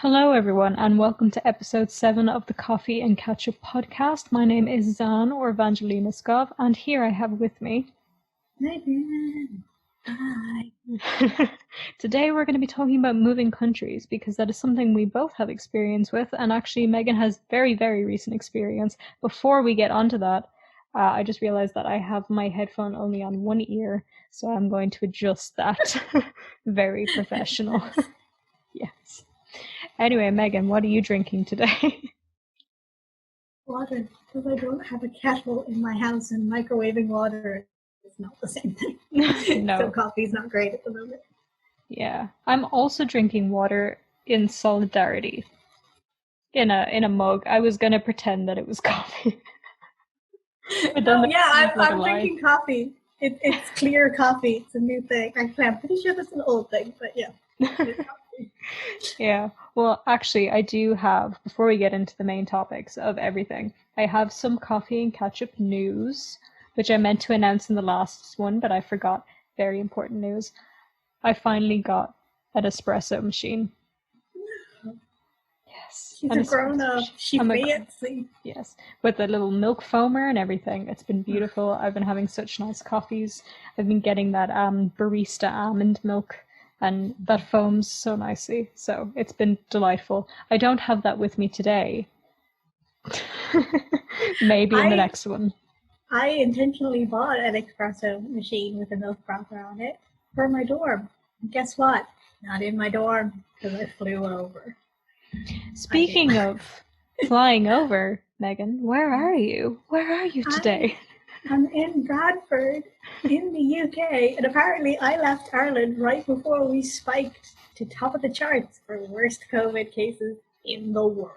Hello, everyone, and welcome to episode 7 of the Coffee and Ketchup podcast. My name is Zan, or Evangelina Skov, and here I have with me... Megan. Hi. Today we're going to be talking about moving countries, because that is something we both have experience with, and actually Megan has very, very recent experience. Before we get onto that, I just realized that I have my headphone only on one ear, so I'm going to adjust that. Very professional. Yes. Anyway, Megan, what are you drinking today? Water, because I don't have a kettle in my house and microwaving water is not the same thing. No. So coffee's not great at the moment. Yeah. I'm also drinking water in solidarity. In a mug. I was gonna pretend that it was coffee. I'm drinking coffee. It's clear coffee. It's a new thing. Actually, I'm pretty sure that's an old thing, but yeah. Yeah. Well, actually, I do have, before we get into the main topics of everything, I have some coffee and ketchup news, which I meant to announce in the last one, but I forgot. Very important news. I finally got an espresso machine. Yes. She's a grown-up. She fancy. Yes. With a little milk foamer and everything. It's been beautiful. I've been having such nice coffees. I've been getting that barista almond milk. And that foams so nicely, so it's been delightful. I don't have that with me today. Maybe in the next one. I intentionally bought an espresso machine with a milk frother on it for my dorm. Guess what? Not in my dorm, because I flew over. Speaking of flying over, Megan, where are you? Where are you today? I'm in Bradford, in the UK, and apparently I left Ireland right before we spiked to top of the charts for worst COVID cases in the world.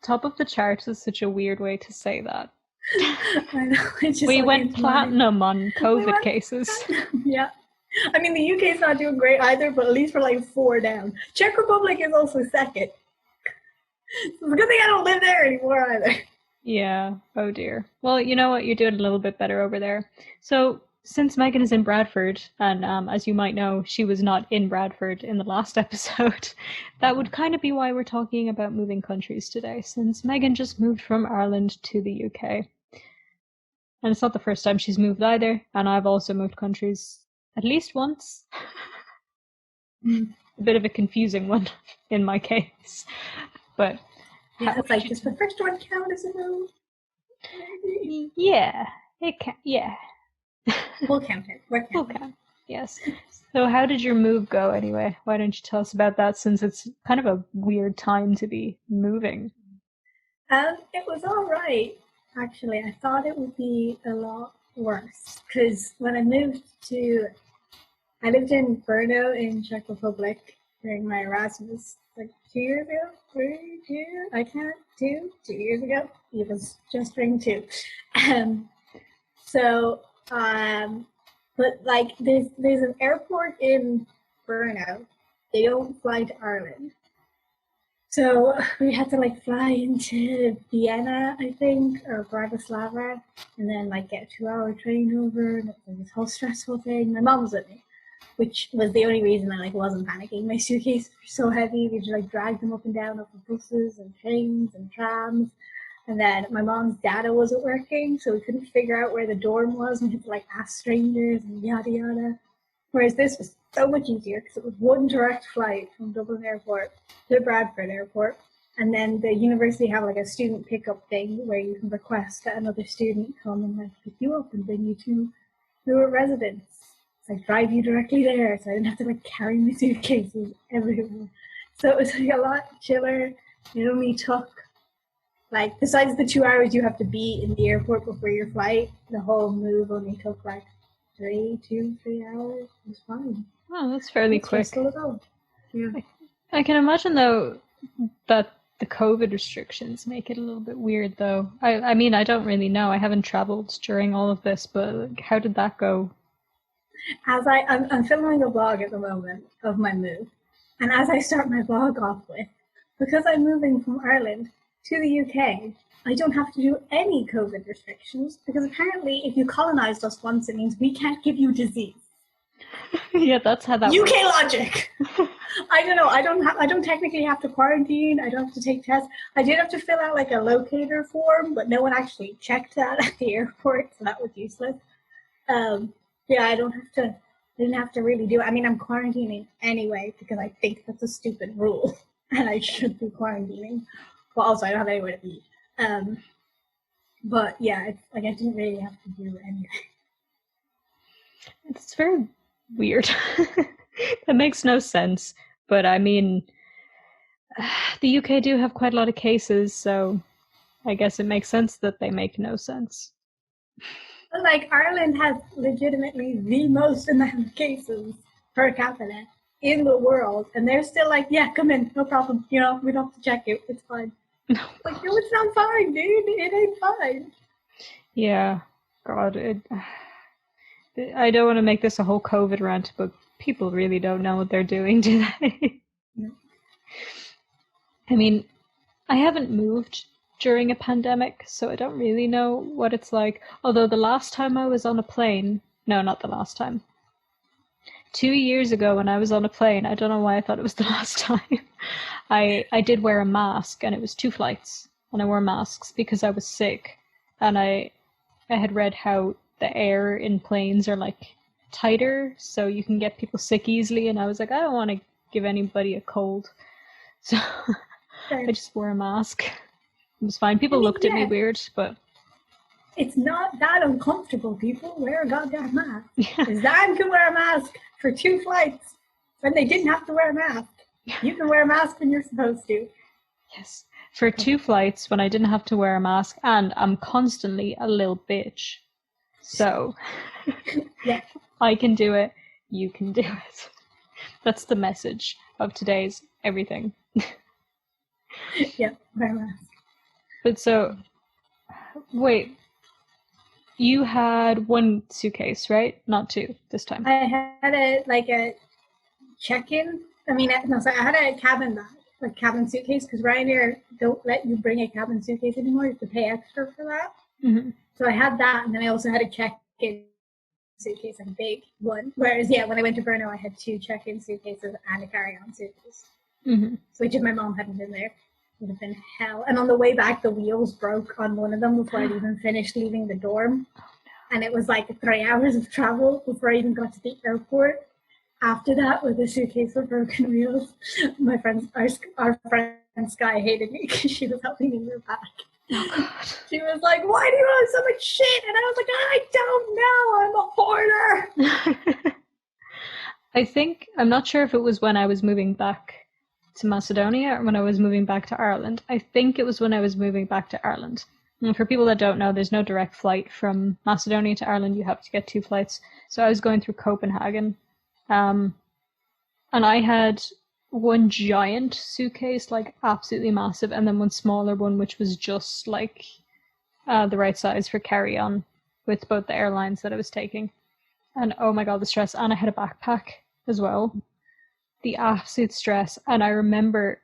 Top of the charts is such a weird way to say that. I know. We went platinum on COVID cases. Yeah. I mean, the UK's not doing great either, but at least we're like 4 down. Czech Republic is also second. It's a good thing I don't live there anymore either. Yeah, oh dear. Well, you know what? You're doing a little bit better over there. So, since Megan is in Bradford, and as you might know, she was not in Bradford in the last episode, that would kind of be why we're talking about moving countries today, since Megan just moved from Ireland to the UK. And it's not the first time she's moved either, and I've also moved countries at least once. A bit of a confusing one in my case. But yeah, it's like, does the first one count as a move? Yeah, it can. Yeah, we'll count it. We'll count. Yes. So, how did your move go anyway? Why don't you tell us about that? Since it's kind of a weird time to be moving. It was all right. Actually, I thought it would be a lot worse because when I moved I lived in Brno in Czech Republic during my Erasmus. Like 2 years ago, 2 years ago. It was just during 2. But like there's an airport in Brno. They don't fly to Ireland. So we had to like fly into Vienna, I think, or Bratislava, and then like get a 2-hour train over, and it was this whole stressful thing. My mom was with me, which was the only reason I like wasn't panicking. My suitcases were so heavy, we just like drag them up and down off of buses and trains and trams. And then my mom's data wasn't working, so we couldn't figure out where the dorm was. We had to like ask strangers and yada yada. Whereas this was so much easier because it was one direct flight from Dublin Airport to Bradford Airport. And then the university have like a student pickup thing where you can request that another student come and like pick you up and bring you to your residence. So I drive you directly there, so I didn't have to like carry my suitcases everywhere. So it was like a lot chiller. It only took like, besides the 2 hours you have to be in the airport before your flight, the whole move only took like 3 hours. It was fine. Oh, that's fairly quick. Yeah. I can imagine though that the COVID restrictions make it a little bit weird though. I mean, I don't really know. I haven't traveled during all of this, but like, how did that go? I'm filming a vlog at the moment of my move, and as I start my vlog off with, because I'm moving from Ireland to the UK, I don't have to do any COVID restrictions because apparently if you colonized us once, it means we can't give you disease. Yeah, that's how that UK works. logic. I don't know. I don't technically have to quarantine. I don't have to take tests. I did have to fill out like a locator form, but no one actually checked that at the airport, so that was useless. Um, yeah, I don't have to. I didn't have to really do it. I mean, I'm quarantining anyway because I think that's a stupid rule, and I should be quarantining. But also, I don't have anywhere to be. But yeah, it's like I didn't really have to do anything. It's very weird. That makes no sense. But I mean, the UK do have quite a lot of cases, so I guess it makes sense that they make no sense. But like Ireland has legitimately the most amount of cases per capita in the world, and they're still like, yeah, come in, no problem. You know, we don't have to check you. It's fine. No, Like, no, it's not fine, dude. It ain't fine. yeah, God, I don't want to make this a whole COVID rant, but people really don't know what they're doing, do they? No. I mean, I haven't moved during a pandemic, so I don't really know what it's like. Although the last time I was on a plane, no, not the last time. 2 years ago when I was on a plane, I don't know why I thought it was the last time. I did wear a mask, and it was 2 flights, and I wore masks because I was sick, and I had read how the air in planes are like tighter, so you can get people sick easily, and I was like, I don't want to give anybody a cold, so I just wore a mask. It was fine. People looked at me weird, but it's not that uncomfortable, people. Wear a goddamn mask. yeah. Zan can wear a mask for 2 flights when they didn't have to wear a mask. You can wear a mask when you're supposed to. Yes. For 2 flights when I didn't have to wear a mask, and I'm constantly a little bitch. So Yeah. I can do it, you can do it. That's the message of today's everything. Yeah, wear a mask. But so, wait, you had one suitcase, right? Not two this time. I had a check-in. I mean, no, sorry, I had a cabin bag, like cabin suitcase, because Ryanair don't let you bring a cabin suitcase anymore. You have to pay extra for that. Mm-hmm. So I had that, and then I also had a check-in suitcase, like a big one. Whereas, yeah, when I went to Brno, I had 2 check-in suitcases and a carry-on suitcase. Mm-hmm. So if my mom hadn't been there, it would have been hell. And on the way back, the wheels broke on one of them before I'd even finished leaving the dorm. And it was like 3 hours of travel before I even got to the airport. After that, with a suitcase with broken wheels, my friends, our friend Sky hated me because she was helping me move back. Oh God. She was like, "Why do you have so much shit?" And I was like, "I don't know. I'm a hoarder." I think, I'm not sure if it was when I was moving back to Macedonia or when I was moving back to Ireland. I think it was when I was moving back to Ireland. And for people that don't know, there's no direct flight from Macedonia to Ireland. You have to get 2 flights. So I was going through Copenhagen. And I had one giant suitcase, like absolutely massive, and then one smaller one, which was just like the right size for carry on with both the airlines that I was taking. And oh my God, the stress. And I had a backpack as well. The absolute stress. And I remember,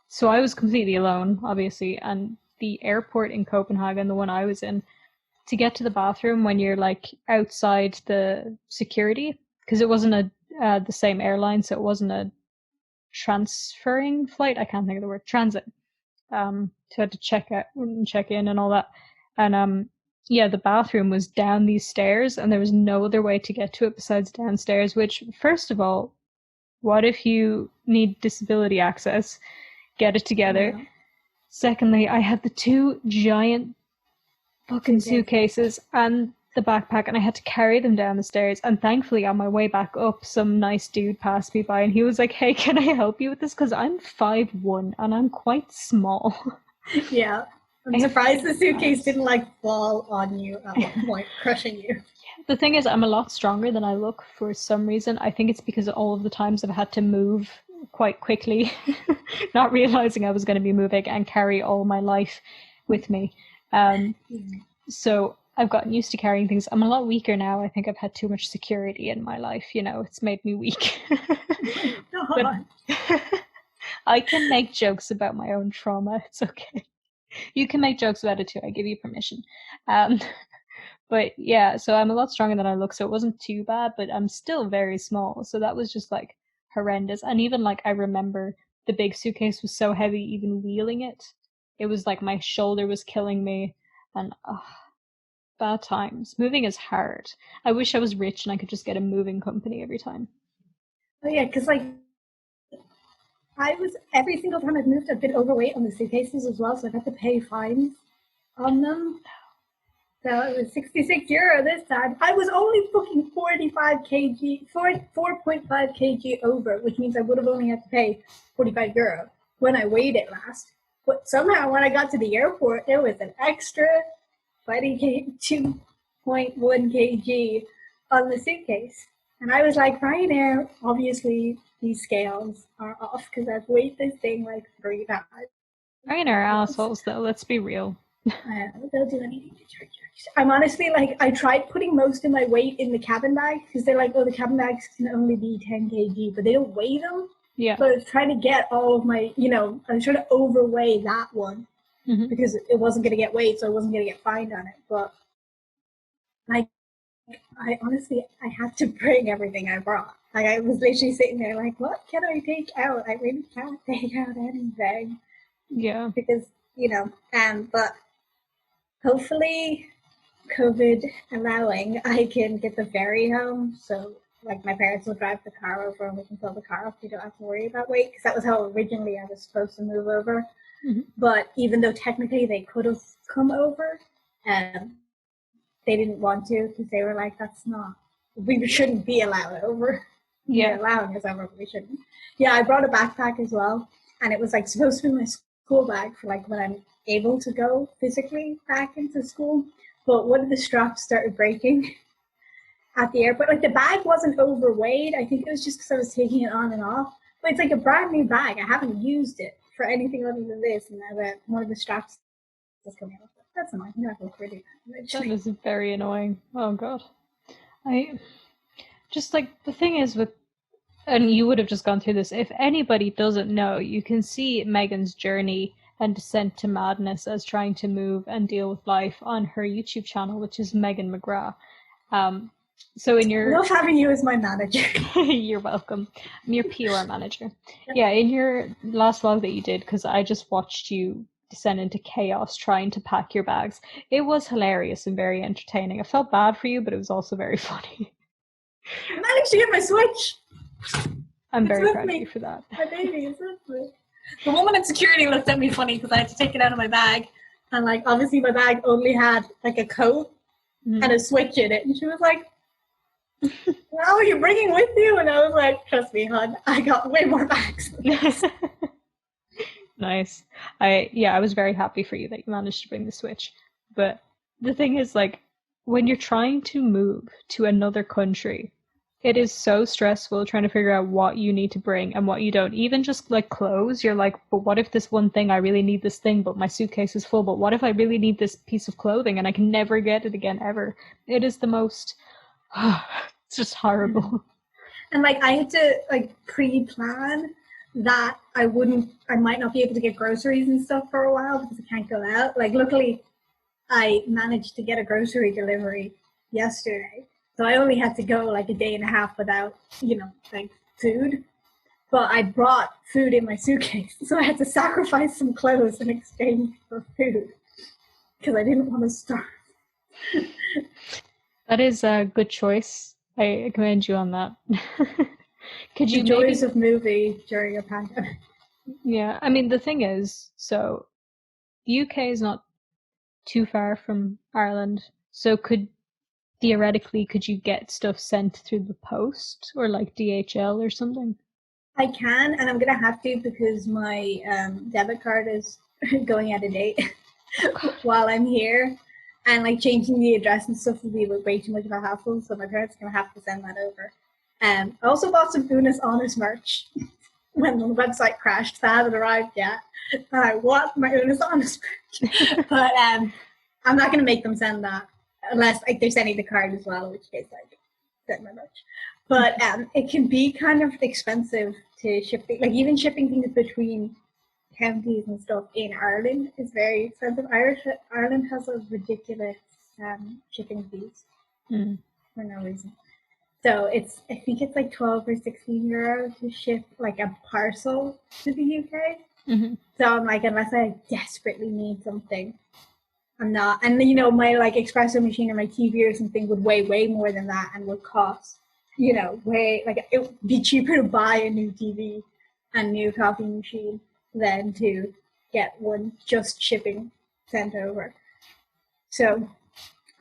so I was completely alone, obviously, and the airport in Copenhagen, the one I was in, to get to the bathroom when you're like outside the security, because it wasn't the same airline, so it wasn't a transferring flight. I can't think of the word, transit. So I had to check out and check in and all that. And yeah, the bathroom was down these stairs, and there was no other way to get to it besides downstairs. Which, first of all, what if you need disability access? Get it together. Yeah. Secondly, I had the 2 giant fucking suitcases and the backpack, and I had to carry them down the stairs. And thankfully, on my way back up, some nice dude passed me by, and he was like, "Hey, can I help you with this? Because I'm 5'1" and I'm quite small." Yeah. I'm surprised the suitcase didn't like fall on you at one point, crushing you. The thing is, I'm a lot stronger than I look for some reason. I think it's because of all of the times I've had to move quite quickly, not realizing I was going to be moving, and carry all my life with me. So I've gotten used to carrying things. I'm a lot weaker now. I think I've had too much security in my life. You know, it's made me weak. But I can make jokes about my own trauma. It's okay. You can make jokes about it too. I give you permission. But yeah, so I'm a lot stronger than I look, so it wasn't too bad, but I'm still very small. So that was just like horrendous. And even like I remember the big suitcase was so heavy, even wheeling it. It was like my shoulder was killing me. And bad times. Moving is hard. I wish I was rich and I could just get a moving company every time. Oh yeah, because like I was every single time I've moved, I've been overweight on the suitcases as well, so I've had to pay fines on them. So it was €66 this time. I was only fucking 4.5 kg over, which means I would have only had to pay €45 when I weighed it last. But somehow when I got to the airport, there was an extra 2.1 kg on the suitcase. And I was like, Ryanair, obviously these scales are off because I've weighed this thing like 3 times. Ryanair assholes, though. Let's be real. They'll do anything to charge you. I'm honestly like, I tried putting most of my weight in the cabin bag because they're like, oh, the cabin bags can only be 10 kg, but they don't weigh them. Yeah. So I was trying to get all of my, I was trying to overweigh that one because it wasn't going to get weighed, so I wasn't going to get fined on it. But I honestly, I had to bring everything I brought. Like I was literally sitting there like, what can I take out? I really can't take out anything. Yeah. Because, but hopefully COVID allowing, I can get the ferry home. So like my parents will drive the car over and we can fill the car up. We don't have to worry about weight because that was how originally I was supposed to move over. But even though technically they could have come over, they didn't want to because they were like, we shouldn't be allowed over. Yeah. They're allowing us over, but we shouldn't. Yeah, I brought a backpack as well. And it was like supposed to be my school bag for like when I'm able to go physically back into school. But one of the straps started breaking at the airport. Like the bag wasn't overweight. I think it was just because I was taking it on and off. But it's like a brand new bag. I haven't used it for anything other than this. And now one of the straps is coming off. That's annoying. I'm gonna have to look really That is very annoying. Oh god. I just like the thing is with, and you would have just gone through this. If anybody doesn't know, you can see Megan's journey and descent to madness as trying to move and deal with life on her YouTube channel, which is Megan McGrath. So in your, I love having you as my manager. You're welcome. I'm your PR manager. Yeah, in your last vlog that you did, because I just watched you descend into chaos trying to pack your bags. It was hilarious and very entertaining. I felt bad for you, but it was also very funny. I managed to get my Switch. I'm very proud of you for that. My baby is with me. The woman at security looked at me funny because I had to take it out of my bag. And like obviously my bag only had like a coat and a Switch in it. And she was like, well, are you bringing with you? And I was like, trust me, hon, I got way more bags than this. Nice. I was very happy for you that you managed to bring the Switch. But the thing is, like, when you're trying to move to another country, it is so stressful trying to figure out what you need to bring and what you don't. Even just like clothes, you're like, but what if this one thing, I really need this thing, but my suitcase is full, but what if I really need this piece of clothing and I can never get it again ever? It is the most, it's just horrible. And like I had to like pre-plan that I might not be able to get groceries and stuff for a while because I can't go out. Like luckily I managed to get a grocery delivery yesterday. So I only had to go like a day and a half without, like food. But I brought food in my suitcase. So I had to sacrifice some clothes in exchange for food because I didn't want to starve. That is a good choice. I commend you on that. Could you the joys of movie during a pandemic? Yeah, I mean the thing is, so the UK is not too far from Ireland, so theoretically could you get stuff sent through the post or like DHL or something? I can, and I'm gonna have to because my debit card is going out of date while I'm here, and like changing the address and stuff would be way too much of a hassle. So my parents are gonna have to send that over. I also bought some Unis Honest merch when the website crashed. So I haven't arrived yet, and I want my Unis Honest merch, but I'm not gonna make them send that unless like they're sending the card as well, in which case like send my merch. But it can be kind of expensive to ship, like even shipping things between counties and stuff in Ireland is very expensive. Ireland has a ridiculous shipping fees Mm. for no reason. So I think it's like 12 or 16 euro to ship like a parcel to the UK. Mm-hmm. So I'm like, unless I desperately need something, I'm not. And you know, my like espresso machine or my TV or something would weigh way more than that and would cost, you know, way like it would be cheaper to buy a new TV and new coffee machine than to get one just shipping sent over. So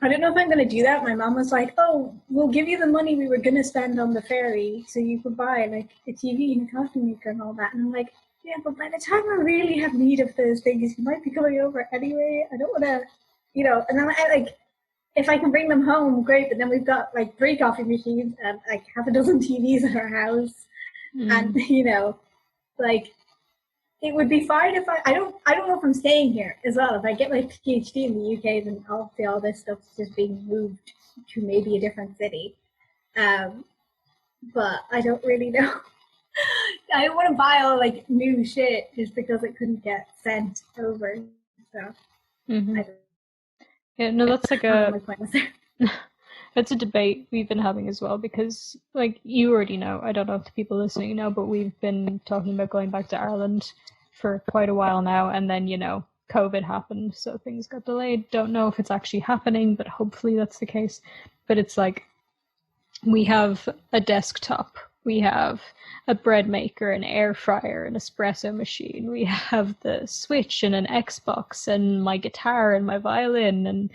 I don't know if I'm going to do that. My mom was like, "Oh, we'll give you the money we were going to spend on the ferry, so you could buy like a TV and a coffee maker and all that." And I'm like, "Yeah, but by the time I really have need of those things, you might be coming over anyway. I don't want to, you know." And then I like, if I can bring them home, great. But then we've got like 3 coffee machines and like half a dozen TVs in our house, and you know, like it would be fine if I don't know if I'm staying here as well. If I get my PhD in the UK, then obviously all this stuff's just being moved to maybe a different city. But I don't really know. I don't want to buy all like new shit just because it couldn't get sent over. So Mm-hmm. Yeah, no, that's like my point was there. It's a debate we've been having as well, because like you already know, I don't know if the people listening know, but we've been talking about going back to Ireland for quite a while now, and then, you know, COVID happened, so things got delayed. Don't know if it's actually happening, but hopefully that's the case. But it's like, we have a desktop, we have a bread maker, an air fryer, an espresso machine, we have the Switch and an Xbox and my guitar and my violin and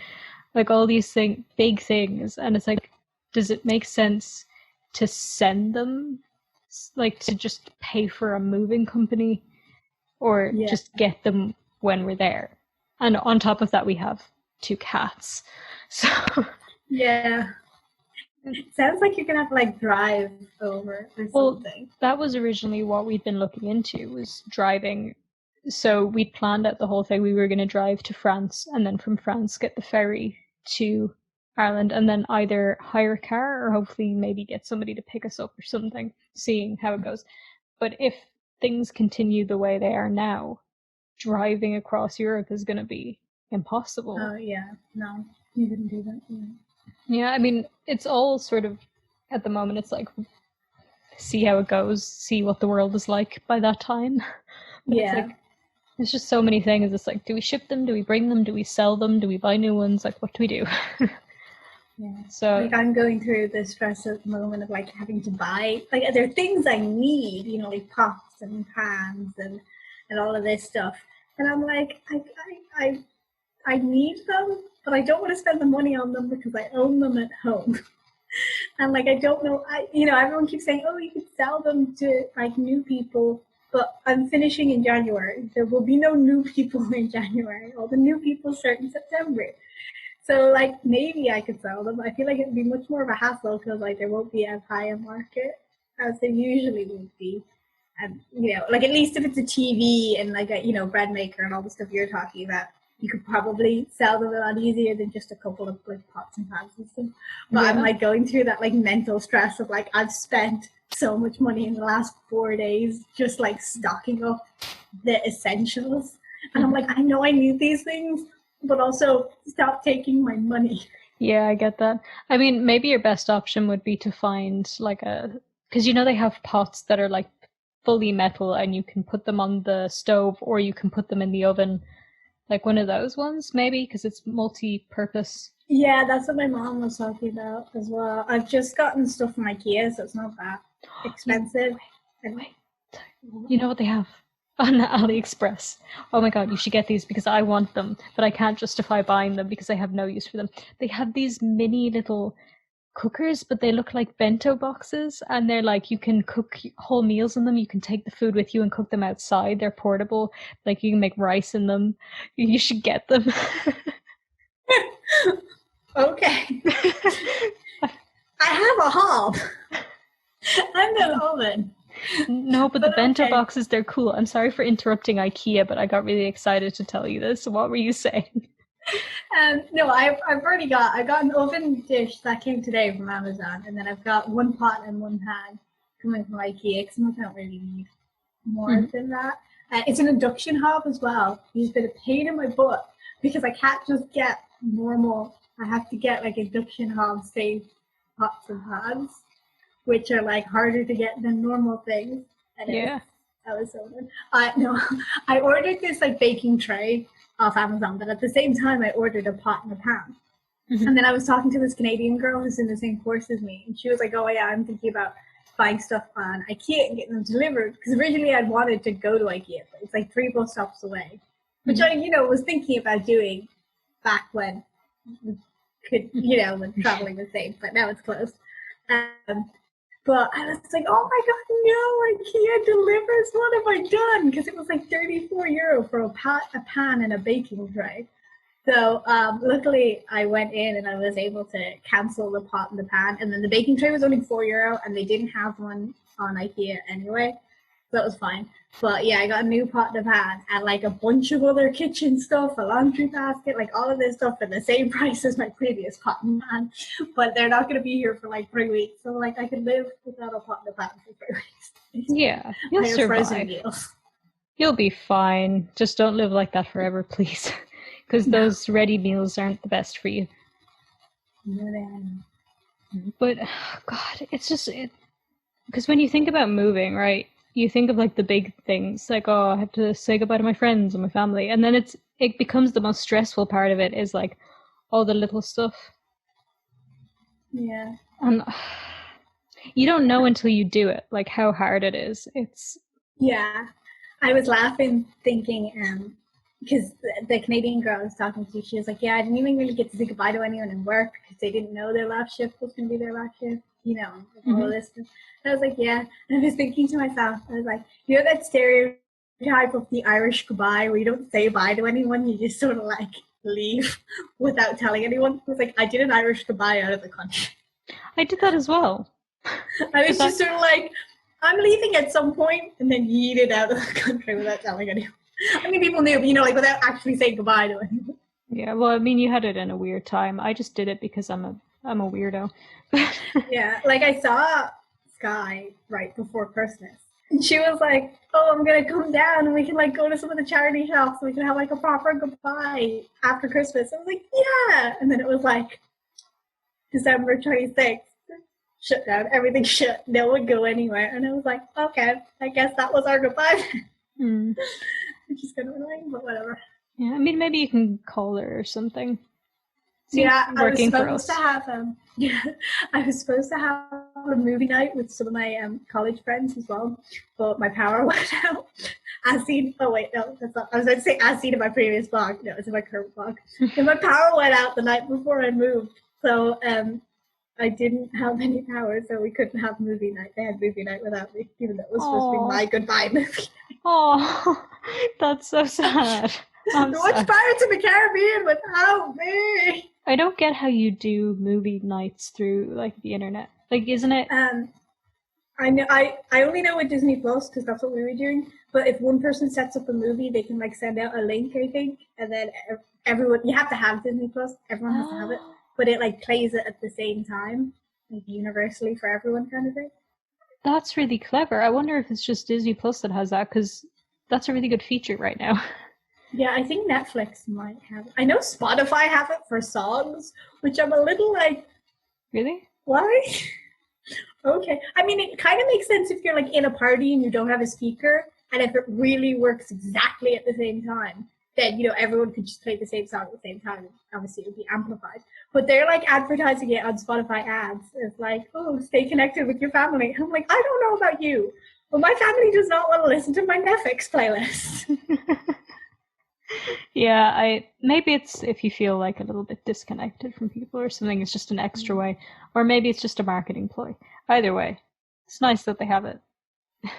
like all these big things, and it's like, does it make sense to send them, like to just pay for a moving company, or just get them when we're there? And on top of that, we have 2 cats, so yeah. It sounds like you're gonna have to like drive over or something. That was originally what we'd been looking into, was driving. So we'd planned out the whole thing. We were going to drive to France, and then from France get the ferry to Ireland, and then either hire a car or hopefully maybe get somebody to pick us up or something, seeing how it goes. But if things continue the way they are now, driving across Europe is going to be impossible. Oh yeah, no, you wouldn't do that. Yeah, I mean, it's all sort of, at the moment, it's like, see how it goes, see what the world is like by that time. But it's like, there's just so many things. It's like, do we ship them? Do we bring them? Do we sell them? Do we buy new ones? Like, what do we do? Yeah. So like I'm going through the stress at the moment of like having to buy, like there are things I need, you know, like pots and pans and all of this stuff, and I'm like, I need them, but I don't want to spend the money on them because I own them at home. And like, I don't know, everyone keeps saying, oh, you could sell them to like new people, but I'm finishing in January. There will be no new people in January. All the new people start in September. So like, maybe I could sell them. I feel like it would be much more of a hassle because like there won't be as high a market as there usually would be. And like, at least if it's a TV and like a bread maker and all the stuff you're talking about, you could probably sell them a lot easier than just a couple of like pots and pans and stuff. But I'm like going through that like mental stress of like, I've spent so much money in the last 4 days just like stocking up the essentials, and I'm like, I know I need these things, but also stop taking my money. Yeah, I get that. I mean, maybe your best option would be to find like because they have pots that are like fully metal and you can put them on the stove or you can put them in the oven. Like one of those ones, maybe, because it's multi-purpose. Yeah, that's what my mom was talking about as well. I've just gotten stuff from IKEA, so it's not that expensive. Wait. You know what they have on AliExpress? Oh my god, you should get these because I want them, but I can't justify buying them because I have no use for them. They have these mini little cookers, but they look like bento boxes, and they're like, you can cook whole meals in them. You can take the food with you and cook them outside. They're portable. Like, you can make rice in them. You should get them. Okay. I have a hob. I'm the oven. No, but the bento boxes, they're cool. I'm sorry for interrupting IKEA, but I got really excited to tell you this. What were you saying? No, I got an oven dish that came today from Amazon, and then I've got one pot and one pan coming from IKEA because I don't really need more than that. It's an induction hob as well. It's been a pain in my butt because I can't just get normal I have to get like induction hob safe pots and pans, which are like harder to get than normal things. And Yeah. that was so good. I ordered this like baking tray off Amazon, but at the same time I ordered a pot and a pan. Mhm. And then I was talking to this Canadian girl who's in the same course as me, and she was like, "Oh yeah, I'm thinking about buying stuff on IKEA and getting them delivered." Because originally I'd wanted to go to IKEA, but it's like 3 bus stops away, which I, was thinking about doing back when we could, when traveling was safe. But now it's closed. But I was like, "Oh my god, no! IKEA delivers. What have I done?" Because it was like €34 for a pan, and a baking tray. So luckily I went in and I was able to cancel the pot and the pan, and then the baking tray was only €4 and they didn't have one on IKEA anyway, so that was fine. But yeah, I got a new pot and a pan and like a bunch of other kitchen stuff, a laundry basket, like all of this stuff for the same price as my previous pot and pan, but they're not going to be here for like 3 weeks, so like I can live without a pot and a pan for 3 weeks. Yeah, you'll I have frozen survive. meals. You'll be fine. Just don't live like that forever, please. Because those ready meals aren't the best for you. But, God, it's just... Because when you think about moving, right, you think of, like, the big things. Like, oh, I have to say goodbye to my friends and my family. And then it becomes the most stressful part of it is, like, all the little stuff. Yeah. And you don't know until you do it, like, how hard it is. It's... Yeah. I was laughing thinking... because the Canadian girl I was talking to, she was like, "Yeah, I didn't even really get to say goodbye to anyone in work because they didn't know their last shift was going to be their last shift, all of this." And I was like, "Yeah." And I was thinking to myself, I was like, that stereotype of the Irish goodbye where you don't say bye to anyone, you just sort of like leave without telling anyone. I was like, I did an Irish goodbye out of the country. I did that as well. I was just sort of like, I'm leaving at some point, and then yeeted out of the country without telling anyone. I mean, people knew, but like without actually saying goodbye to anyone. Yeah, well, I mean, you had it in a weird time. I just did it because I'm a weirdo. Yeah, like I saw Sky right before Christmas, and she was like, "Oh, I'm gonna come down, and we can like go to some of the charity shops, and we can have like a proper goodbye after Christmas." I was like, "Yeah," and then it was like December 26th. Shut down, everything shut, no one go anywhere, and I was like, "Okay, I guess that was our goodbye." Which is kind of annoying, but whatever. Yeah, I mean, maybe you can call her or something. Seems I was supposed to have I was supposed to have a movie night with some of my college friends as well, but my power went out. As seen, oh wait, no, that's not. I was going to say as seen in my previous blog. No, it's in my current blog. And my power went out the night before I moved, so I didn't have any power, so we couldn't have movie night. They had movie night without me, even though it was supposed to be my goodbye movie. Oh, that's so sad. Watch Pirates of the Caribbean without me. I don't get how you do movie nights through like the internet. Like, isn't it? I know. I only know with Disney Plus because that's what we were doing. But if one person sets up a movie, they can like send out a link, I think, and then everyone. You have to have Disney Plus. Everyone has to have it, but it like plays it at the same time, like universally for everyone, kind of thing. That's really clever. I wonder if it's just Disney Plus that has that, because that's a really good feature right now. Yeah, I think Netflix might have it. I know Spotify have it for songs, which I'm a little like... Really? Why? Okay. I mean, it kind of makes sense if you're like in a party and you don't have a speaker, and if it really works exactly at the same time, then, everyone could just play the same song at the same time. Obviously, it would be amplified. But they're like advertising it on Spotify ads. It's like, oh, stay connected with your family. I'm like, I don't know about you, but my family does not want to listen to my Netflix playlist. Yeah, maybe it's if you feel like a little bit disconnected from people or something, it's just an extra way. Or maybe it's just a marketing ploy. Either way, it's nice that they have it.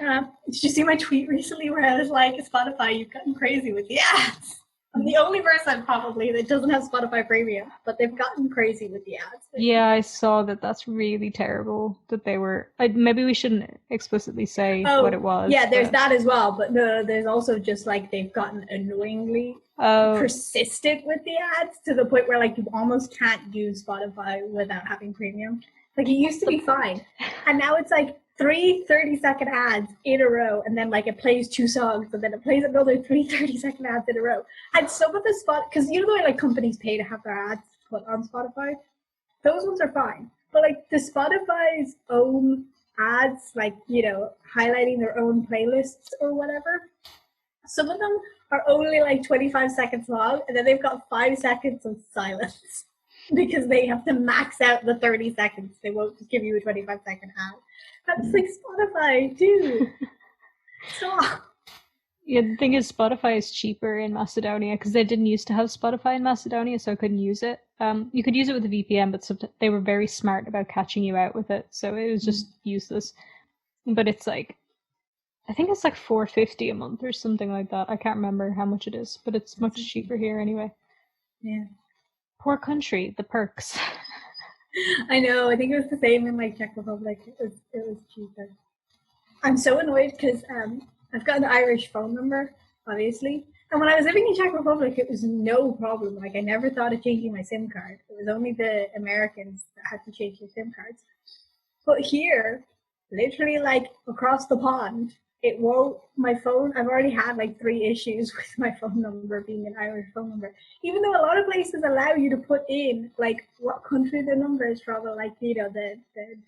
Did you see my tweet recently where I was like, Spotify, you've gotten crazy with the ads? I'm the only person probably that doesn't have Spotify Premium, but they've gotten crazy with the ads. Yeah, I saw that. That's really terrible that they were... maybe we shouldn't explicitly say what it was. Yeah, there's that as well, but no, there's also just like they've gotten annoyingly persistent with the ads to the point where like you almost can't use Spotify without having premium. Like it used to be fine, and now it's like 3 30-second ads in a row, and then like it plays 2 songs, and then it plays another 3 30-second ads in a row. And some of the because the way like companies pay to have their ads put on Spotify. Those ones are fine. But like the Spotify's own ads, like, you know, highlighting their own playlists or whatever, some of them are only like 25 seconds long, and then they've got 5 seconds of silence because they have to max out the 30 seconds. They won't just give you a 25-second ad. That's like Spotify, dude. Stop. Yeah, the thing is, Spotify is cheaper in Macedonia because they didn't used to have Spotify in Macedonia, so I couldn't use it. You could use it with a VPN, but they were very smart about catching you out with it, so it was just useless. But it's like, I think it's like $4.50 a month or something like that. I can't remember how much it is, but it's much cheaper here anyway. Yeah. Poor country, the perks. I know. I think it was the same in like Czech Republic. It was cheaper. I'm so annoyed because I've got an Irish phone number, obviously. And when I was living in Czech Republic, it was no problem. Like, I never thought of changing my SIM card. It was only the Americans that had to change their SIM cards. But here, literally like across the pond, it won't, my phone, I've already had like 3 issues with my phone number being an Irish phone number. Even though a lot of places allow you to put in like what country the number is from, or like, you know, the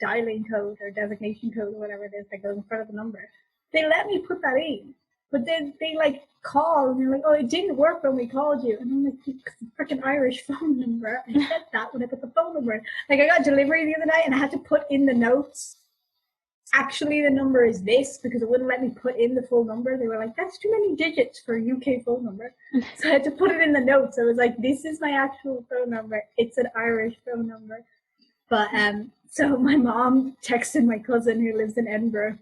dialing code or designation code or whatever it is that goes in front of the number. They let me put that in. But then they like call and they're like, oh, it didn't work when we called you. And I'm like, it's a freaking Irish phone number. I said that when I put the phone number in. Like, I got delivery the other night and I had to put in the notes, actually the number is this, because it wouldn't let me put in the full number. They were like, that's too many digits for a UK phone number. So I had to put it in the notes. I was like, this is my actual phone number. It's an Irish phone number. But so my mom texted my cousin who lives in Edinburgh,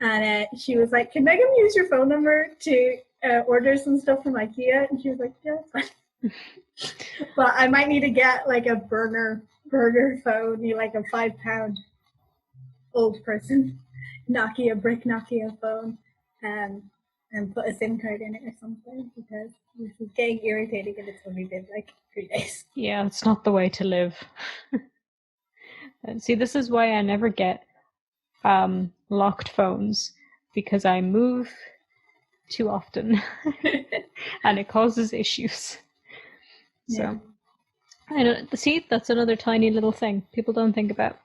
and she was like, can Megan use your phone number to order some stuff from IKEA? And she was like, yeah, that's fine. But I might need to get like a burger phone, like a £5 old person brick Nokia phone, and put a SIM card in it or something, because this is getting irritating and it's only been like 3 days. Yeah, it's not the way to live. And see, this is why I never get locked phones, because I move too often and it causes issues. Yeah. So I don't see, that's another tiny little thing people don't think about.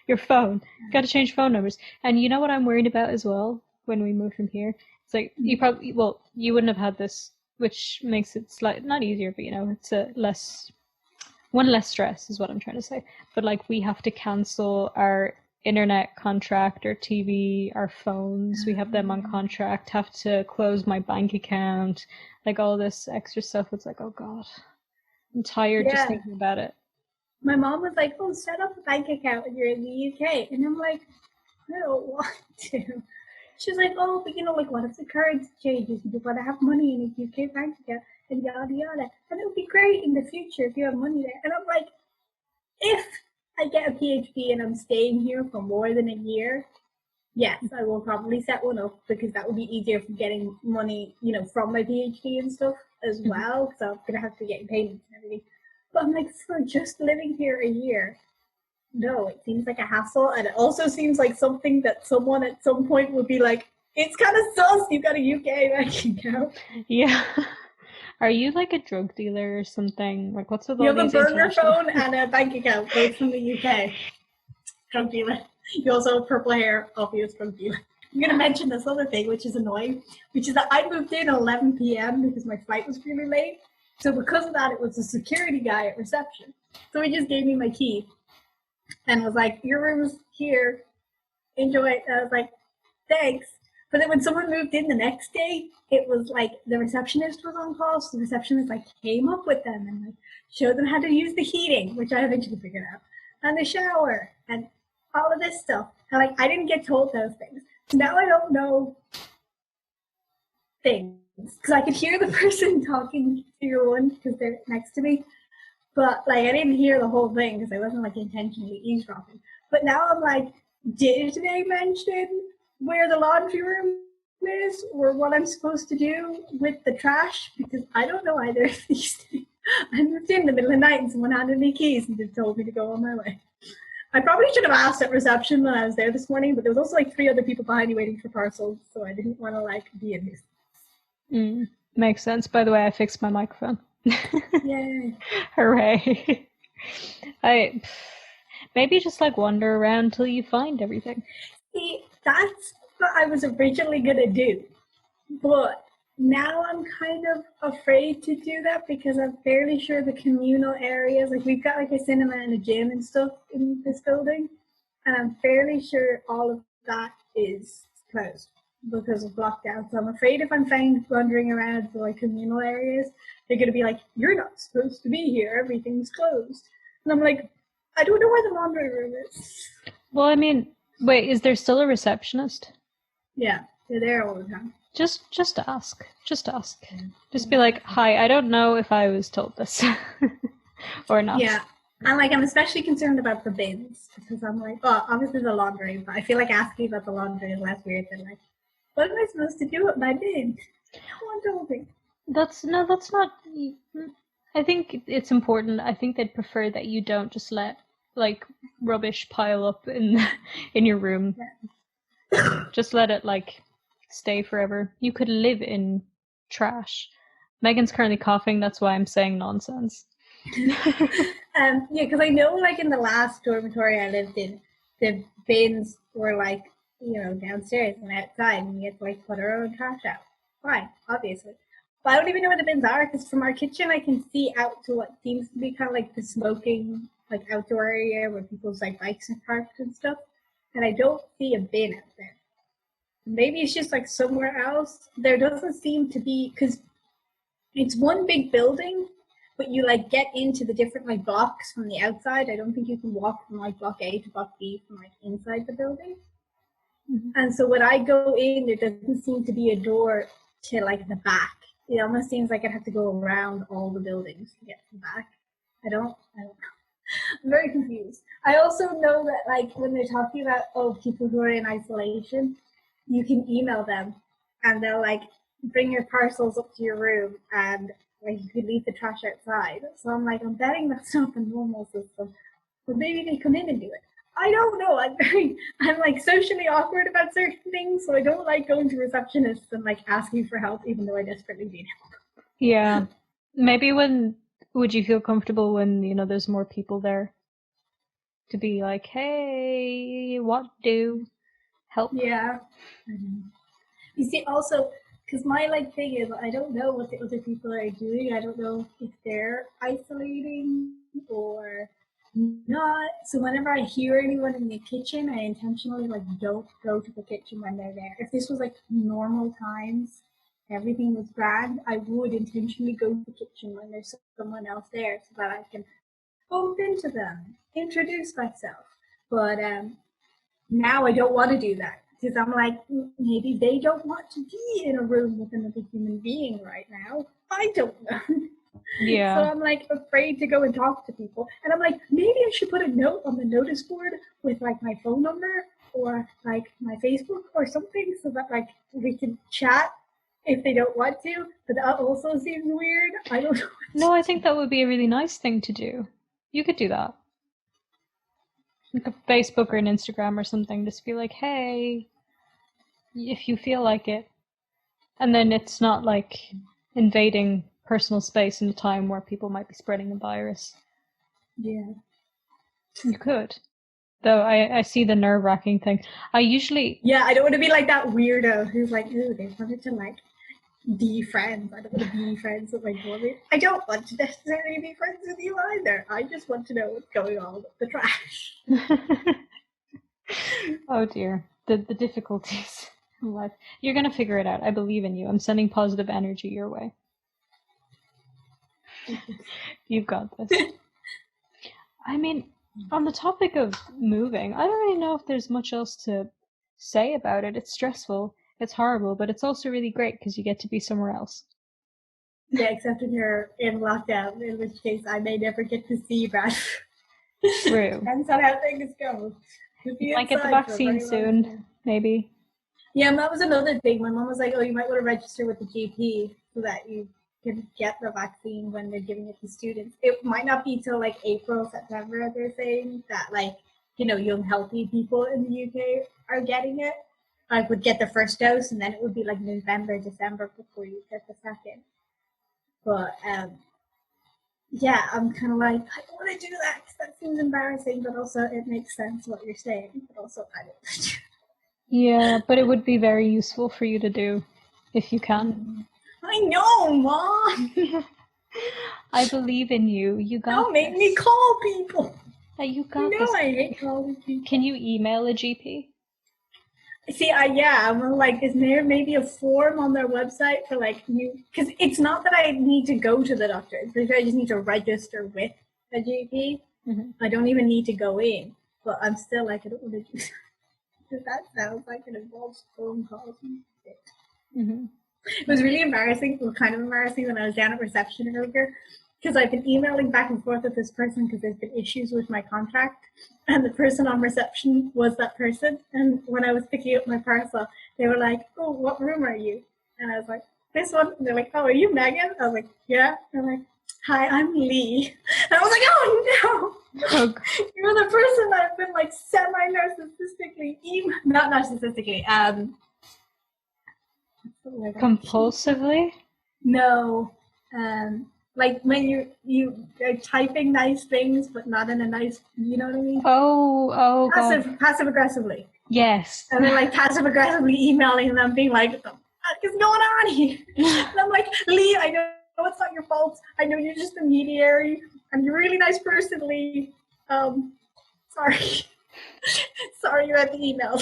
Your phone. You got to change phone numbers. And you know what I'm worried about as well when we move from here? It's like, you probably, well, you wouldn't have had this, which makes it not easier, but you know, it's a less stress is what I'm trying to say. But like, we have to cancel our internet contract, our TV, our phones, we have them on contract, have to close my bank account, like all this extra stuff. It's like, oh God, I'm tired just thinking about it. My mom was like, oh, set up a bank account when you're in the UK. And I'm like, I don't want to. She's like, oh, but you know, like, what if the currency changes? You want to have money in a UK bank account and yada, yada. And it would be great in the future if you have money there. And I'm like, if I get a PhD and I'm staying here for more than a year, yes, I will probably set one up, because that would be easier for getting money, you know, from my PhD and stuff as well. So I'm going to have to get payments and everything. But I'm like, for just living here a year, no, it seems like a hassle. And it also seems like something that someone at some point would be like, it's kind of sus, you've got a UK bank account. Yeah. Are you like a drug dealer or something? Like, what's with all You have these a burner phone and a bank account, both from the UK. Drug dealer. You also have purple hair, obvious drug dealer. I'm going to mention this other thing, which is annoying, which is that I moved in at 11 p.m. because my flight was really late. So because of that, it was a security guy at reception. So he just gave me my key and was like, your room's here, enjoy it. And I was like, thanks. But then when someone moved in the next day, it was like the receptionist was on call. So the receptionist like came up with them and like showed them how to use the heating, which I eventually figured out, and the shower and all of this stuff. And like, I didn't get told those things. So now I don't know things, because I could hear the person talking to your one because they're next to me, but like I didn't hear the whole thing because I wasn't like intentionally eavesdropping. But now I'm like, did they mention where the laundry room is or what I'm supposed to do with the trash? Because I don't know either of these things. I moved in the middle of the night and someone handed me keys and just told me to go on my way. I probably should have asked at reception when I was there this morning, but there was also like 3 other people behind me waiting for parcels, so I didn't want to like be in this. Makes sense. By the way, I fixed my microphone. Yay. Hooray. I maybe just like wander around till you find everything. See, that's what I was originally gonna do. But now I'm kind of afraid to do that because I'm fairly sure the communal areas, like we've got like a cinema and a gym and stuff in this building, and I'm fairly sure all of that is closed because of lockdown. So I'm afraid if I'm found wandering around the like communal areas, they're gonna be like, "You're not supposed to be here. Everything's closed." And I'm like, "I don't know where the laundry room is." Well, I mean, wait, is there still a receptionist? Yeah, they're there all the time. Just ask. Just ask. Just be like, "Hi, I don't know if I was told this or not." Yeah. And like I'm especially concerned about the bins because I'm like, well, obviously the laundry, but I feel like asking about the laundry is less weird than like, what am I supposed to do with my bin? No one told me. That's not. I think it's important. I think they'd prefer that you don't just let like rubbish pile up in in your room. Just let it like stay forever. You could live in trash. Megan's currently coughing. That's why I'm saying nonsense. Yeah, because I know like in the last dormitory I lived in, the bins were like, downstairs and outside, and you had to like put our own trash out. Fine, obviously. But I don't even know where the bins are because from our kitchen I can see out to what seems to be kind of like the smoking, like outdoor area where people's like bikes are parked and stuff. And I don't see a bin out there. Maybe it's just like somewhere else. There doesn't seem to be, because it's one big building, but you like get into the different like blocks from the outside. I don't think you can walk from like block A to block B from like inside the building. Mm-hmm. And so when I go in, there doesn't seem to be a door to like the back. It almost seems like I'd have to go around all the buildings to get to the back. I don't know. I'm very confused. I also know that like when they're talking about people who are in isolation, you can email them and they'll like bring your parcels up to your room and like you could leave the trash outside. So I'm like, I'm betting that's not the normal system. But maybe they come in and do it. I don't know. I'm like socially awkward about certain things, so I don't like going to receptionists and like asking for help, even though I desperately need help. Yeah. Maybe would you feel comfortable when, there's more people there? To be like, hey, what do? Help? Yeah. You see, also, because my like thing is, I don't know what the other people are doing. I don't know if they're isolating or not. So whenever I hear anyone in the kitchen, I intentionally like don't go to the kitchen when they're there. If this was like normal times, everything was grand, I would intentionally go to the kitchen when there's someone else there so that I can bump into them, introduce myself. But now I don't want to do that because I'm like, maybe they don't want to be in a room with another human being right now. I don't know. Yeah. So I'm like afraid to go and talk to people. And I'm like, maybe I should put a note on the notice board with like my phone number or like my Facebook or something so that like we can chat if they don't want to. But that also seems weird. I don't know. No, I think that would be a really nice thing to do. You could do that. Like a Facebook or an Instagram or something. Just be like, hey, if you feel like it. And then it's not like invading personal space in a time where people might be spreading the virus. Yeah. You could. Though I see the nerve-wracking thing. I usually... Yeah, I don't want to be like that weirdo who's like, ooh, they wanted to like be friends. I don't want to be friends with my boyfriend. I don't want to necessarily be friends with you either. I just want to know what's going on with the trash. Oh dear. The difficulties in life. You're going to figure it out. I believe in you. I'm sending positive energy your way. You've got this. I mean, on the topic of moving, I don't really know if there's much else to say about it. It's stressful, it's horrible, but it's also really great because you get to be somewhere else. Yeah, except when you're in lockdown, in which case I may never get to see Brad. True. Depends on how things go. You might get the vaccine soon, maybe. Yeah, and that was another thing. My mom was like, oh, you might want to register with the GP so that you can get the vaccine when they're giving it to students. It might not be till like April, September, they're saying that like, young healthy people in the UK are getting it. Like would get the first dose and then it would be like November, December before you get the second. But yeah, I'm kind of like, I don't want to do that because that seems embarrassing, but also it makes sense what you're saying. But also, I don't. Yeah, but it would be very useful for you to do if you can. I know, Mom. I believe in you. You got Don't make me this. call people. You You got know this. I hate calling people. Can you email a GP? See, I'm like, is there maybe a form on their website for like new? Because it's not that I need to go to the doctor. It's because I just need to register with a GP. Mm-hmm. I don't even need to go in, but I'm still like, I don't want to do that. Because that sounds like it involves phone calls and shit. Mm-hmm. It was really embarrassing. It was kind of embarrassing when I was down at reception earlier because I've been emailing back and forth with this person because there's been issues with my contract. And the person on reception was that person. And when I was picking up my parcel, they were like, "Oh, what room are you?" And I was like, "This one." And they're like, "Oh, are you Megan?" I was like, "Yeah." And they're like, "Hi, I'm Lee." And I was like, "Oh no." Oh, You're the person that I've been like semi-narcissistically, not narcissistically, compulsively? No, like when you are typing nice things, but not in a nice, you know what I mean? Oh, God. Passive aggressively, Yes. and then like passive aggressively emailing them, being like, "What the fuck is going on here?" And I'm like, "Lee, I know it's not your fault. I know you're just a mediary, and you're a really nice person, Lee. Sorry, sorry you had the email."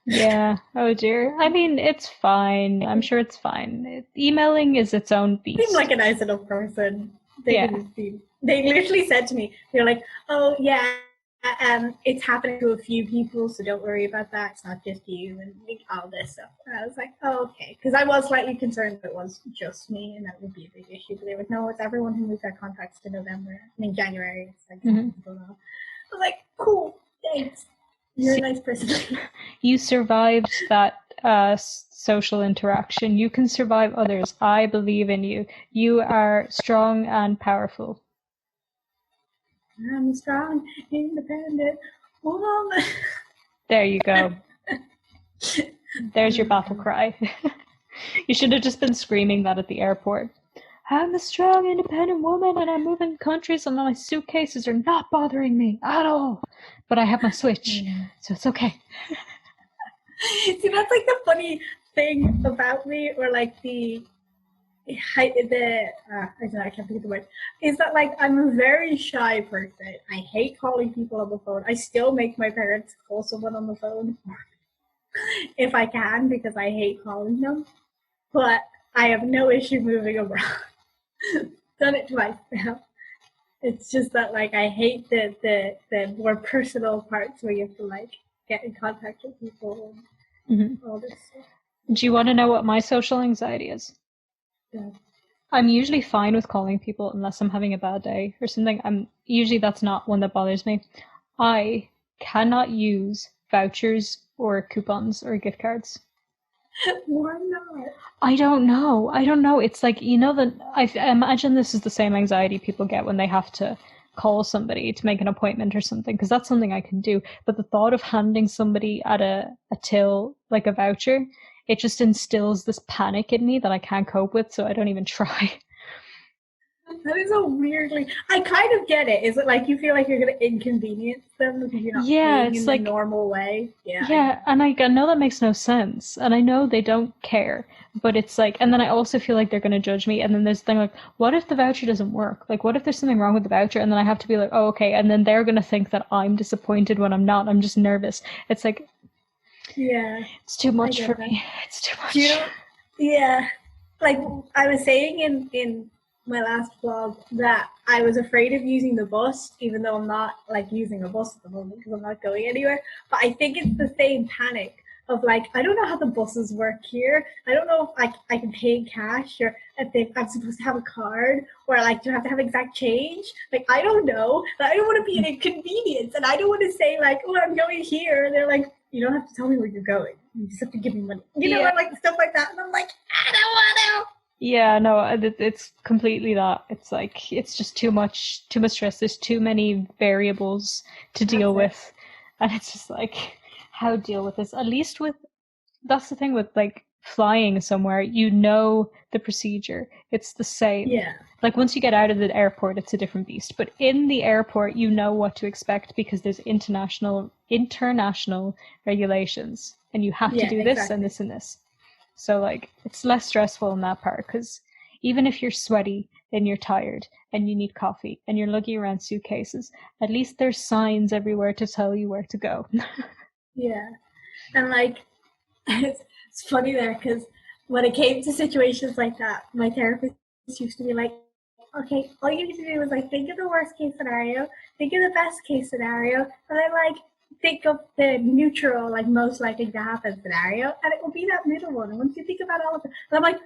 Yeah. Oh, dear. I mean, it's fine. I'm sure it's fine. Emailing is its own Seemed beast. like a nice enough person. They Yeah. didn't seem. They literally said to me, they're like, "Oh yeah, it's happening to a few people, so don't worry about that. It's not just you and all this stuff." And I was like, "Oh, okay," because I was slightly concerned that it was just me, and that would be a big issue. But they were like, "No, it's everyone who moved their contracts to November. I mean January." It's like, Mm-hmm. I was like, "Cool, thanks. You're a nice person." You survived that social interaction. You can survive others. I believe in you. You are strong and powerful. I'm a strong, independent woman. There you go. There's your battle cry. You should have just been screaming that at the airport. I'm a strong, independent woman and I'm moving countries and my suitcases are not bothering me at all. But I have my Switch, so it's okay. See, that's like the funny thing about me, or like I don't know, I can't think of the word. Is that like I'm a very shy person. I hate calling people on the phone. I still make my parents call someone on the phone if I can because I hate calling them. But I have no issue moving around. Done it twice now. It's just that like I hate the more personal parts where you have to like get in contact with people and all this stuff. Do you want to know what my social anxiety is? Yeah. I'm usually fine with calling people unless I'm having a bad day or something. Usually that's not one that bothers me. I cannot use vouchers or coupons or gift cards. Why not? I don't know. I don't know. It's like, you know, that I imagine this is the same anxiety people get when they have to call somebody to make an appointment or something, because that's something I can do. But the thought of handing somebody at a till like a voucher, it just instills this panic in me that I can't cope with, so I don't even try. That is a weirdly. I kind of get it. Is it like you feel like you're going to inconvenience them because you're not paying in the normal way? Yeah. Yeah, and I know that makes no sense, and I know they don't care, but it's like, and then I also feel like they're going to judge me, and then there's the thing like, what if the voucher doesn't work? Like, what if there's something wrong with the voucher, and then I have to be like, oh, okay, and then they're going to think that I'm disappointed when I'm not. I'm just nervous. It's like, yeah, it's too much for me. It's too much. Yeah, like I was saying in my last vlog that I was afraid of using the bus, even though I'm not like using a bus at the moment because I'm not going anywhere. But I think it's the same panic of like, I don't know how the buses work here. I don't know if I can pay in cash or if I'm supposed to have a card or like do I have to have exact change. Like I don't know. But I don't want to be an inconvenience, and I don't want to say like, oh, I'm going here. And they're like, you don't have to tell me where you're going. You just have to give me money. You know, like stuff like that. And I'm like, I don't want to. Yeah, no, it's completely that. It's like, it's just too much stress. There's too many variables to deal with. And it's just like, how deal with this? At least with, that's the thing with like flying somewhere, you know the procedure. It's the same. Yeah. Like once you get out of the airport, it's a different beast. But in the airport, you know what to expect because there's international regulations, and you have to Yeah, do this and exactly. this and this. So like it's less stressful in that part because even if you're sweaty and you're tired and you need coffee and you're lugging around suitcases, at least there's signs everywhere to tell you where to go. Yeah. And like, it's funny there because when it came to situations like that, my therapist used to be like, okay, all you need to do is like think of the worst case scenario, think of the best case scenario, and then like think of the neutral, like most likely to happen scenario, and it will be that middle one. And once you think about all of it, and I'm like,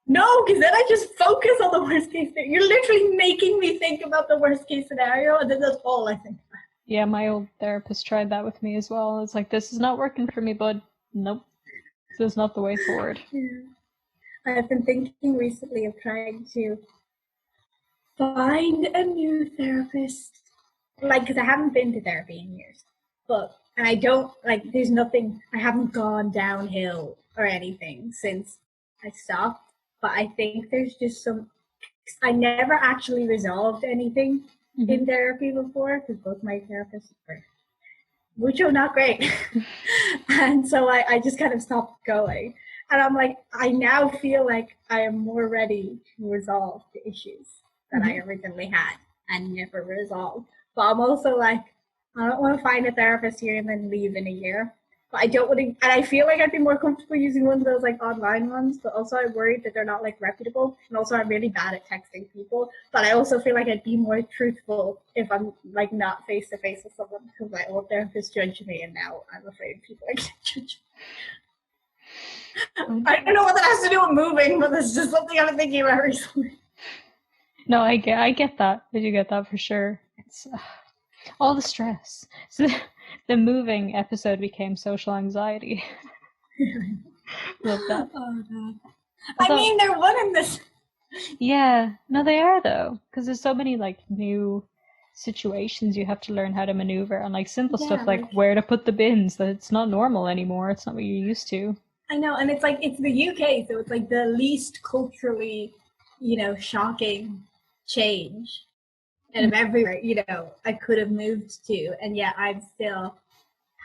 no, because then I just focus on the worst case scenario. You're literally making me think about the worst case scenario, and then that's all I think about. Yeah, my old therapist tried that with me as well. It's like, this is not working for me, bud. Nope. This is not the way forward. Yeah. I've been thinking recently of trying to find a new therapist. Like, because I haven't been to therapy in years. And I don't, like, there's nothing, I haven't gone downhill or anything since I stopped. But I think there's just I never actually resolved anything in therapy before because both my therapists were mucho not great. And so I just kind of stopped going. And I'm like, I now feel like I am more ready to resolve the issues that I originally had and never resolved. But I'm also like, I don't want to find a therapist here and then leave in a year. But I don't want to, and I feel like I'd be more comfortable using one of those like online ones, but also I'm worried that they're not like reputable. And also I'm really bad at texting people. But I also feel like I'd be more truthful if I'm like not face to face with someone because my old therapist judged me and now I'm afraid people are going to judge me. I don't know what that has to do with moving, but that's just something I've been thinking about recently. No, I get that. I do get that for sure. It's all the stress. So the moving episode became social anxiety. Love that. Oh, no. Although, I mean, they're one in this. Yeah, no, they are though, because there's so many like new situations you have to learn how to maneuver, and like simple stuff like where to put the bins. That it's not normal anymore. It's not what you're used to. I know, and it's like it's the UK, so it's like the least culturally, shocking change out of everywhere, I could have moved to, and yet I'm still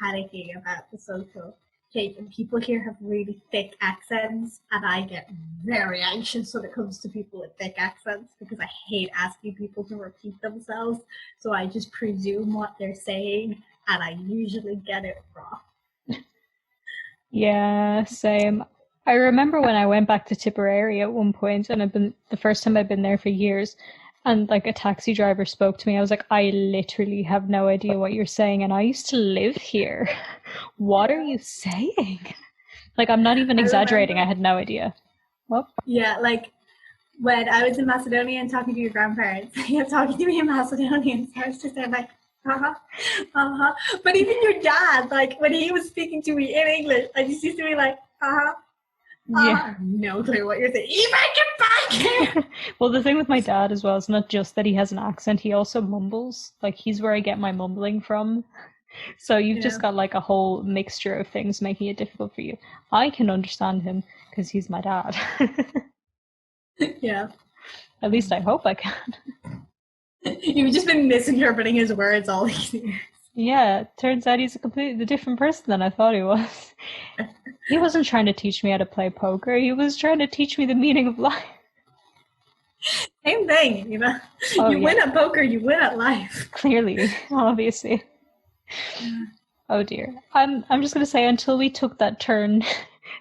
panicking about the social change. And people here have really thick accents, and I get very anxious when it comes to people with thick accents because I hate asking people to repeat themselves. So I just presume what they're saying, and I usually get it wrong. Yeah, same. I remember when I went back to Tipperary at one point, and I've been the first time I've been there for years, and like a taxi driver spoke to me. I was like, I literally have no idea what you're saying, and I used to live here. What are you saying? Like, I'm not even exaggerating. I had no idea. Well, yeah, like when I was in Macedonia and talking to your grandparents, you're talking to me in Macedonian, so I was just there like, But even your dad, like when he was speaking to me in English, I just used to be like, yeah, no clue what you're saying. You make it back. Well, the thing with my dad as well is not just that he has an accent; he also mumbles. Like he's where I get my mumbling from. So you've just got like a whole mixture of things making it difficult for you. I can understand him because he's my dad. Yeah. At least I hope I can. You've just been misinterpreting his words all these years. Yeah, turns out he's a completely different person than I thought he was. He wasn't trying to teach me how to play poker. He was trying to teach me the meaning of life. Same thing, you win at poker, you win at life. Clearly, obviously. Yeah. Oh dear. I'm just gonna say until we took that turn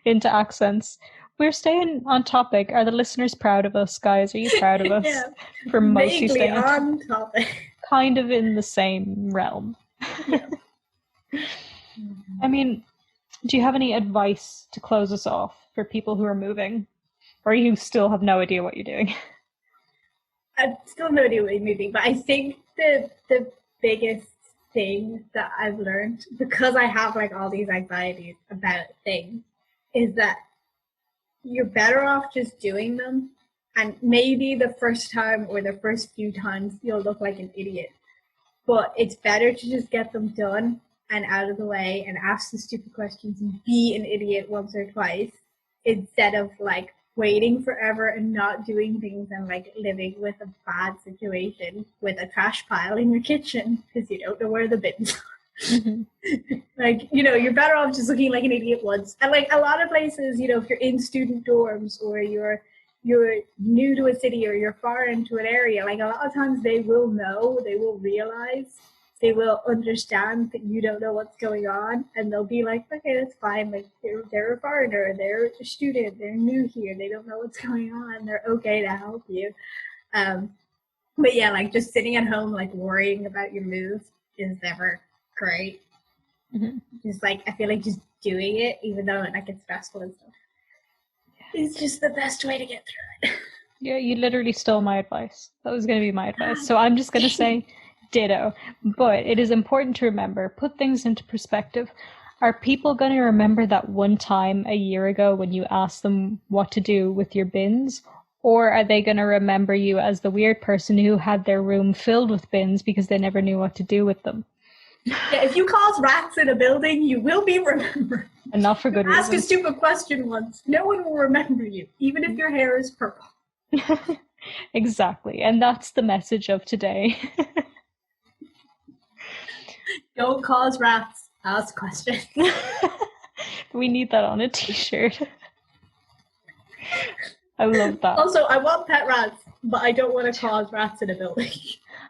into accents, we're staying on topic. Are the listeners proud of us, guys? Are you proud of us for mostly staying on topic? Kind of in the same realm. Yeah. I mean, do you have any advice to close us off for people who are moving? Or you still have no idea what you're doing? I still have no idea what I'm moving, but I think the biggest thing that I've learned, because I have like all these anxieties about things, is that you're better off just doing them. And maybe the first time or the first few times you'll look like an idiot. But it's better to just get them done and out of the way and ask the stupid questions and be an idiot once or twice instead of like waiting forever and not doing things and like living with a bad situation with a trash pile in your kitchen because you don't know where the bins are. Like, you know, you're better off just looking like an idiot once. And like a lot of places, you know, if you're in student dorms or you're new to a city or you're far into an area, like a lot of times they will realize, they will understand that you don't know what's going on, and they'll be like, okay, that's fine, like they're a foreigner, they're a student, they're new here, they don't know what's going on, they're okay to help you. But yeah, like just sitting at home like worrying about your move is never great. Just like I feel like just doing it, even though like it's stressful and stuff, is just the best way to get through it. Yeah, you literally stole my advice. That was going to be my advice. So I'm just going to say ditto. But it is important to remember, put things into perspective. Are people going to remember that one time a year ago when you asked them what to do with your bins? Or are they going to remember you as the weird person who had their room filled with bins because they never knew what to do with them? Yeah, if you cause rats in a building, you will be remembered. And not for good reason. Ask a stupid question once. No one will remember you, even if your hair is purple. Exactly. And that's the message of today. Don't cause rats. Ask questions. We need that on a t-shirt. I love that. Also, I want pet rats, but I don't want to cause rats in a building.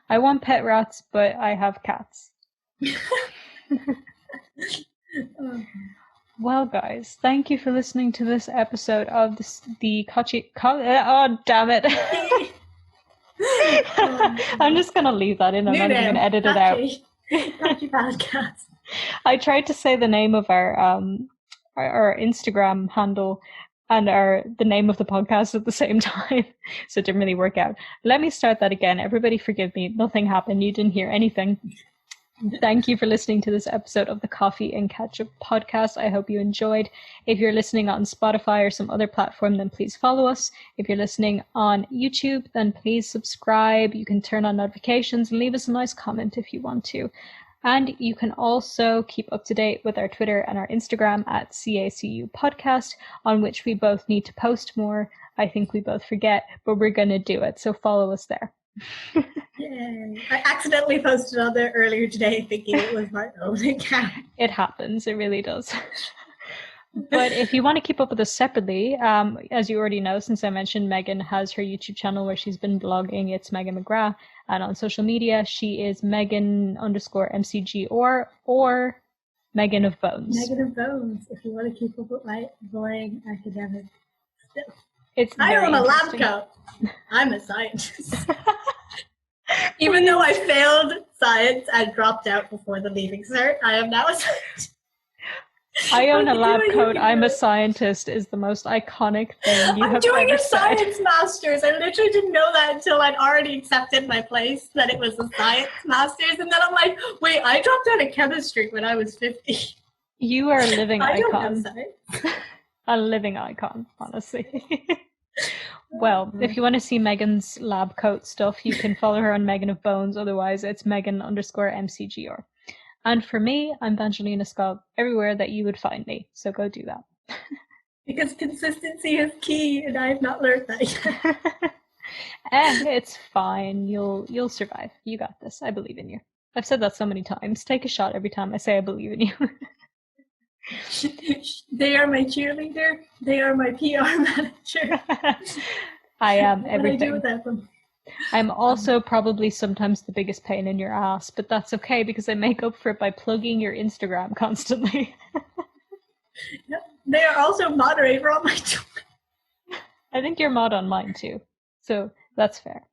I want pet rats, but I have cats. Well, guys, thank you for listening to this episode of oh, damn it. I'm just going to leave that in. I'm not even going to edit it out. Cacupodcast. I tried to say the name of our Instagram handle and the name of the podcast at the same time, so it didn't really work out. Let me start that again. Everybody forgive me. Nothing happened. You didn't hear anything. Thank you for listening to this episode of the Coffee and Ketchup podcast. I hope you enjoyed. If you're listening on Spotify or some other platform, then please follow us. If you're listening on YouTube, then please subscribe. You can turn on notifications and leave us a nice comment if you want to. And you can also keep up to date with our Twitter and our Instagram at CACU Podcast, on which we both need to post more. I think we both forget, but we're going to do it. So follow us there. Yay. I accidentally posted on there earlier today thinking it was my own account. It happens. It really does. But if you want to keep up with us separately, as you already know, since I mentioned, Megan has her YouTube channel where she's been blogging. It's Megan McGrath. And on social media, she is Megan_MCG or Megan of Bones. Megan of Bones, if you want to keep up with my boring academic stuff. I own a lab coat. I'm a scientist. Even though I failed science and dropped out before the leaving cert, I am now a scientist. I own a lab coat. I'm a scientist is the most iconic thing you have ever said. I'm doing a science master's. I literally didn't know that until I'd already accepted my place, that it was a science master's. And then I'm like, wait, I dropped out of chemistry when I was 50. You are a living icon. I don't know science. A living icon, honestly. Well, if you want to see Megan's lab coat stuff, you can follow her on Megan of Bones. Otherwise, it's Megan_MCGR. And for me, I'm Evangelina Scott everywhere that you would find me. So go do that. Because consistency is key, and I have not learned that yet. And it's fine. You'll survive. You got this. I believe in you. I've said that so many times. Take a shot every time I say I believe in you. They are my cheerleader. They are my PR manager. I am everything. What do I do without them? I'm also probably sometimes the biggest pain in your ass, but that's okay because I make up for it by plugging your Instagram constantly. Yep. They are also moderator on my Twitter. I think you're mod on mine too, so that's fair.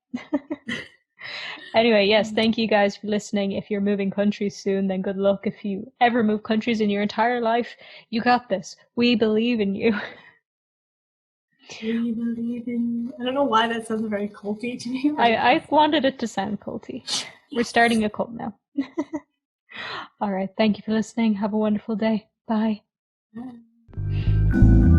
Anyway, yes, thank you guys for listening. If you're moving countries soon, then good luck. If you ever move countries in your entire life, you got this. We believe in you. We believe in you. I don't know why that sounds very culty to me. I wanted it to sound culty. We're starting a cult now. All right, thank you for listening. Have a wonderful day. Bye. Bye.